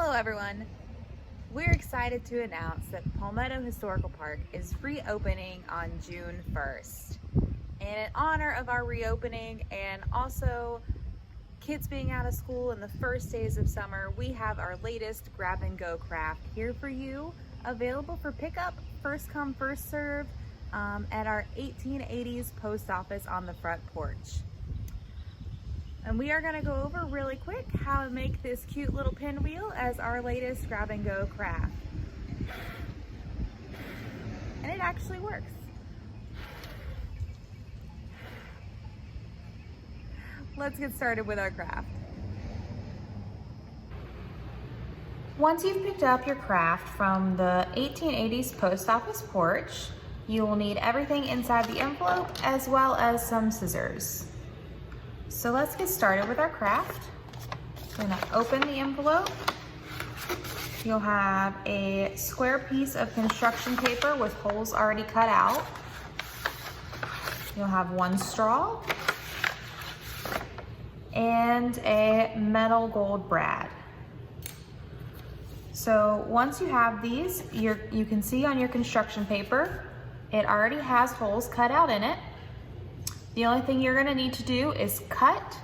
Hello everyone. We're excited to announce that Palmetto Historical Park is reopening on June 1st. And in honor of our reopening and also kids being out of school in the first days of summer, we have our latest grab and go craft here for you, available for pickup, first come, first serve, at our 1880s post office on the front porch. And we are going to go over really quick how to make this cute little pinwheel as our latest grab and go craft. And it actually works. Let's get started with our craft. Once you've picked up your craft from the 1880s post office porch, you will need everything inside the envelope as well as some scissors. So let's get started with our craft. I'm gonna open the envelope. You'll have a square piece of construction paper with holes already cut out. You'll have one straw and a metal gold brad. So once you have these, you can see on your construction paper, it already has holes cut out in it. The only thing you're gonna need to do is cut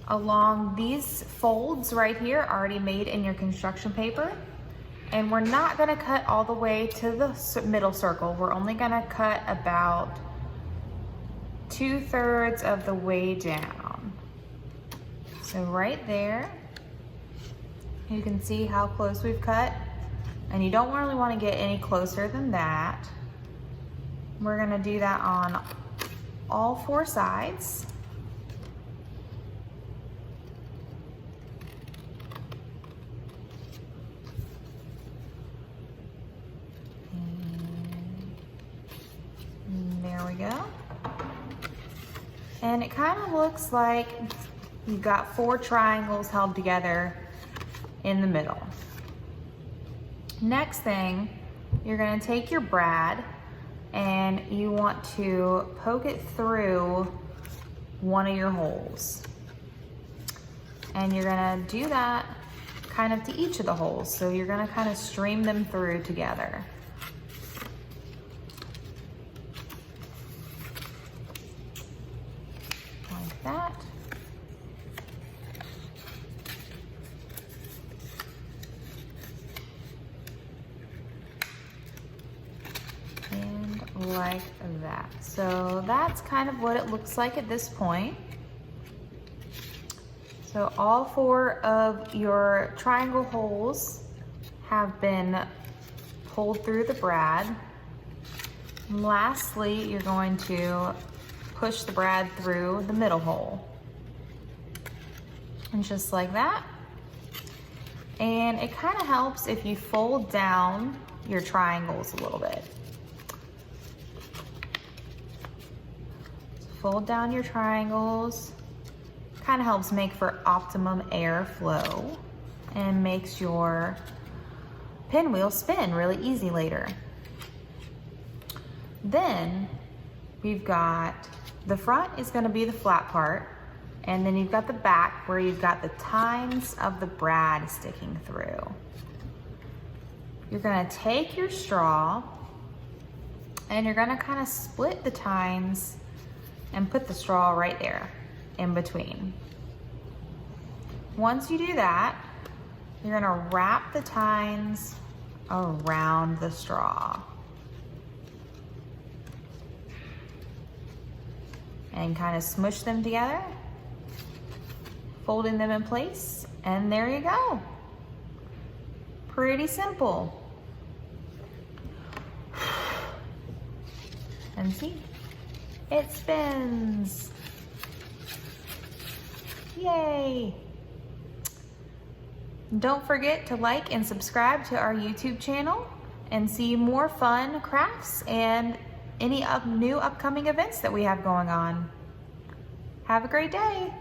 along these folds right here, already made in your construction paper. And we're not gonna cut all the way to the middle circle. We're only gonna cut about 2/3 of the way down. So right there, you can see how close we've cut. And you don't really wanna get any closer than that. We're gonna do that on all 4 sides. And there we go. And it kind of looks like you've got 4 triangles held together in the middle. Next thing, you're gonna take your brad and you want to poke it through one of your holes. And you're gonna do that kind of to each of the holes. So you're gonna kind of stream them through together. Like that. Like that. So that's kind of what it looks like at this point. So all 4 of your triangle holes have been pulled through the brad. And lastly, you're going to push the brad through the middle hole. And just like that. And it kind of helps if you fold down your triangles a little bit. Fold down your triangles. Kind of helps make for optimum airflow and makes your pinwheel spin really easy later. Then we've got the front is going to be the flat part, and then you've got the back where you've got the tines of the brad sticking through. You're going to take your straw and you're going to kind of split the tines and put the straw right there in between. Once you do that, you're gonna wrap the tines around the straw. And kind of smush them together, folding them in place, and there you go. Pretty simple. And see? It spins. Yay. Don't forget to like and subscribe to our YouTube channel and see more fun crafts and any new upcoming events that we have going on. Have a great day.